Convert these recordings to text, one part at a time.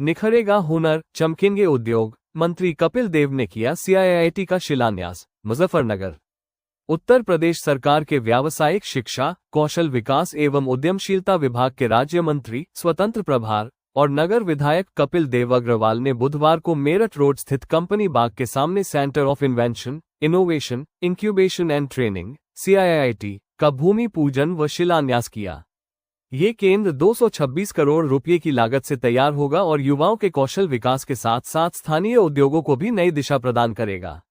निखरेगा हुनर, चमकेंगे उद्योग। मंत्री कपिल देव ने किया CIIT का शिलान्यास। मुजफ्फरनगर। उत्तर प्रदेश सरकार के व्यावसायिक शिक्षा, कौशल विकास एवं उद्यमशीलता विभाग के राज्य मंत्री, स्वतंत्र प्रभार और नगर विधायक कपिल देव अग्रवाल ने बुधवार को मेरठ रोड स्थित कंपनी बाग के सामने centre of invention, innovation, incubation and training CIIT का भूमि पूजन व शिलान्यास किया। ये केंद्र 226 करोड़ रुपए की लागत से तैयार होगा और युवाओं के कौशल विकास के साथ साथ स्थानीय उद्योगों को भी नई दिशा प्रदान करेगा।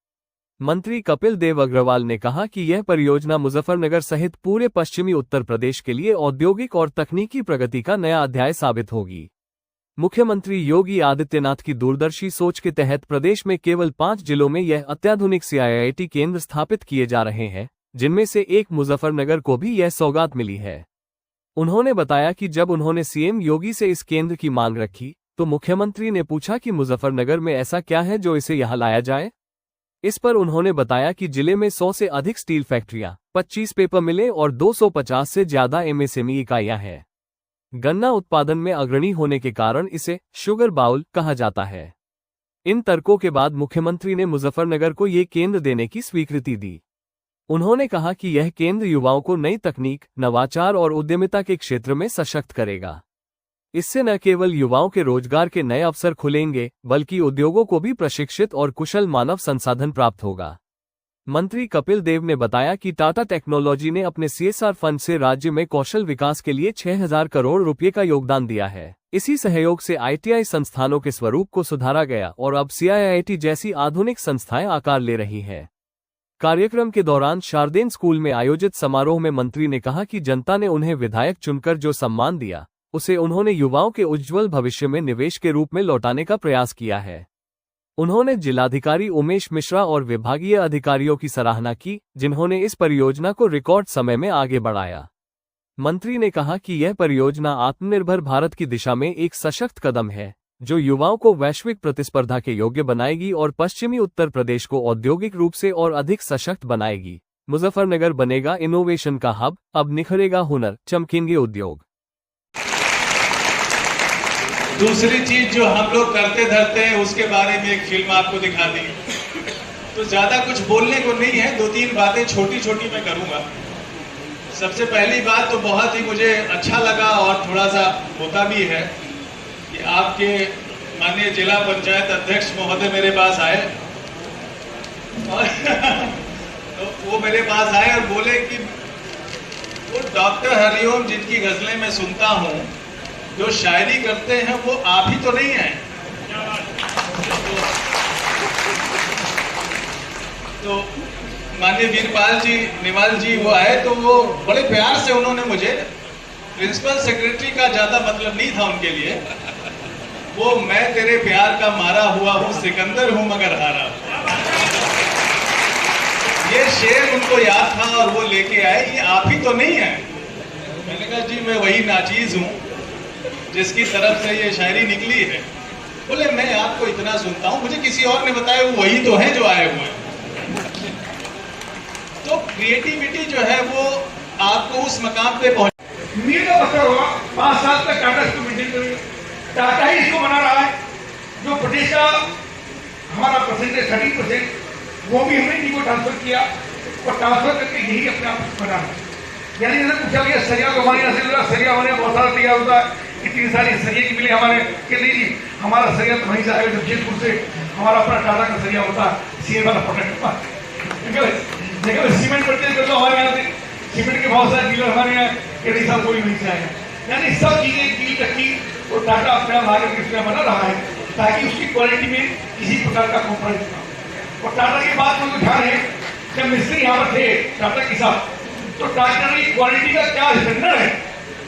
मंत्री कपिल देव अग्रवाल ने कहा कि यह परियोजना मुजफ्फरनगर सहित पूरे पश्चिमी उत्तर प्रदेश के लिए औद्योगिक और तकनीकी प्रगति का नया अध्याय साबित होगी। मुख्यमंत्री योगी आदित्यनाथ की दूरदर्शी सोच के तहत प्रदेश में केवल 5 जिलों में यह अत्याधुनिक CIIT केंद्र स्थापित किए जा रहे हैं, जिनमें से एक मुजफ्फरनगर को भी यह सौगात मिली है। उन्होंने बताया कि जब उन्होंने CM योगी से इस केंद्र की मांग रखी तो मुख्यमंत्री ने पूछा कि मुजफ्फरनगर में ऐसा क्या है जो इसे यहां लाया जाए। इस पर उन्होंने बताया कि जिले में 100 से अधिक स्टील फैक्ट्रियां, 25 पेपर मिलें और 250 से ज्यादा MSME इकाइयां हैं। गन्ना उत्पादन में अग्रणी होने के कारण इसे शुगर बाउल कहा जाता है। इन तर्कों के बाद मुख्यमंत्री ने मुजफ्फरनगर को ये केंद्र देने की स्वीकृति दी। उन्होंने कहा कि यह केंद्र युवाओं को नई तकनीक, नवाचार और उद्यमिता के क्षेत्र में सशक्त करेगा। इससे न केवल युवाओं के रोजगार के नए अवसर खुलेंगे, बल्कि उद्योगों को भी प्रशिक्षित और कुशल मानव संसाधन प्राप्त होगा। मंत्री कपिल देव ने बताया कि टाटा टेक्नोलॉजी ने अपने CSR फंड से राज्य में कौशल विकास के लिए 6000 करोड़ रुपए का योगदान दिया है। इसी सहयोग से ITI संस्थानों के स्वरूप को सुधारा गया और अब CIIT जैसी आधुनिक संस्थाएं आकार ले रही हैं। कार्यक्रम के दौरान शारदेन स्कूल में आयोजित समारोह में मंत्री ने कहा कि जनता ने उन्हें विधायक चुनकर जो सम्मान दिया, उसे उन्होंने युवाओं के उज्ज्वल भविष्य में निवेश के रूप में लौटाने का प्रयास किया है। उन्होंने जिलाधिकारी उमेश मिश्रा और विभागीय अधिकारियों की सराहना की, जिन्होंने इस परियोजना को रिकॉर्ड समय में आगे बढ़ाया। मंत्री ने कहा कि यह परियोजना आत्मनिर्भर भारत की दिशा में एक सशक्त कदम है, जो युवाओं को वैश्विक प्रतिस्पर्धा के योग्य बनाएगी और पश्चिमी उत्तर प्रदेश को औद्योगिक रूप से और अधिक सशक्त बनाएगी। मुजफ्फरनगर बनेगा इनोवेशन का हब, अब निखरेगा हुनर, चमकेंगे उद्योग। दूसरी चीज जो हम लोग करते धरते हैं उसके बारे में एक फिल्म आपको दिखा दी। तो ज्यादा कुछ बोलने को नहीं है, 2-3 बातें छोटी छोटी मैं करूंगा। सबसे पहली बात तो बहुत ही मुझे अच्छा लगा और थोड़ा सा होता भी है कि आपके माननीय जिला पंचायत अध्यक्ष महोदय मेरे पास आए और तो वो मेरे पास आए और बोले कि वो डॉक्टर हरिओम जिनकी गजलें मैं सुनता हूँ, जो शायरी करते हैं, वो आप ही तो नहीं हैं। तो माननीय वीरपाल जी निवाल जी वो आए तो वो बड़े प्यार से उन्होंने मुझे, प्रिंसिपल सेक्रेटरी का ज्यादा मतलब नहीं था उनके लिए, वो मैं तेरे प्यार का मारा हुआ हूँ, सिकंदर हूँ मगर हारा। ये शेर उनको याद था और वो लेके आए, ये आप ही तो नहीं है। मैंने कहा जी मैं वही नाचीज हूँ जिसकी तरफ से ये शायरी निकली है। बोले मैं आपको इतना सुनता हूँ, मुझे किसी और ने बताया वो वही तो है जो आए हुए हैं। तो क्रिएटिविटी जो है वो आपको उस मकाम पे पहुंच। मीर का बच्चा होगा 5 साल तक टाटा इसको मेंटेन करेगा, टाटा ही इसको बना रहा है। जो प्रदेश का हमारा परसेंटेज 30%, वो भी हमने इनको ट्रांसफर किया और ट्रांसफर करके यही अपने आप बना है। यानी जैसे पूछा गया सरिया को हमारे यहाँ से सरिया होने बहुत सारा तैयार होता है, इतनी सारी सरिया की मिले हमारे कि नहीं जी हमारा सरिया तो वहीं से आएगा जमशेदपुर से, हमारा अपना टाटा का सरिया होता है, सीएम वाला प्रोडक्ट होता है। सीमेंट परचेज कर लो हमारे यहाँ से, सीमेंट के बहुत सारे डीलर हमारे यहाँ कि नहीं साहब कोई वहीं से आएगा। यानी सब चीजें डील रखी और टाटा अपना मार्केट इसमें बना रहा है ताकि उसकी क्वालिटी में किसी प्रकार का कॉम्प्रोमाइज ना। और टाटा की बात में ध्यान है, जब मिस्त्री यहाँ पर थे टाटा के साथ, तो टाटा की क्वालिटी का क्या स्टैंडर्ड है,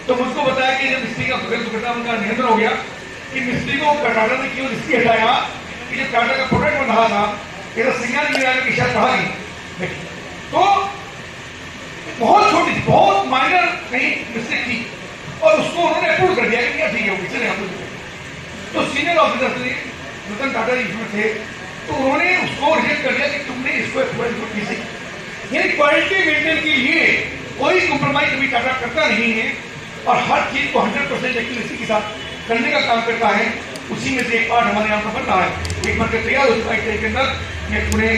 तो मुझको बताया कि जब मिस्त्री का दुर्घटना उनका नियंत्रण हो गया कि मिस्त्री को टाटा ने क्यों इसलिए हटाया कि जब टाटा का प्रोडक्ट बन रहा था सिंगल गिराने की शायद कहा गई, तो बहुत छोटी बहुत माइनर नहीं मिस्टेक थी और उसको उन्होंने अप्रूव कर दिया कि ठीक है चले हम। तो सीनियर ऑफिसर थे रतन टाटा जी इसमें थे, तो उन्होंने उसको रिजेक्ट कर दिया कि तुमने इसको अप्रूवल की सही। यानी क्वालिटी मेंटेन के लिए कोई कॉम्प्रोमाइज अभी टाटा करता नहीं है और हर चीज को 100% एक्यूरेसी के साथ करने का काम करता है। उसी में से एक पार्ट हमारे यहाँ पर बन रहा है। एक बनकर तैयार हो चुका है के अंदर मैं पूरे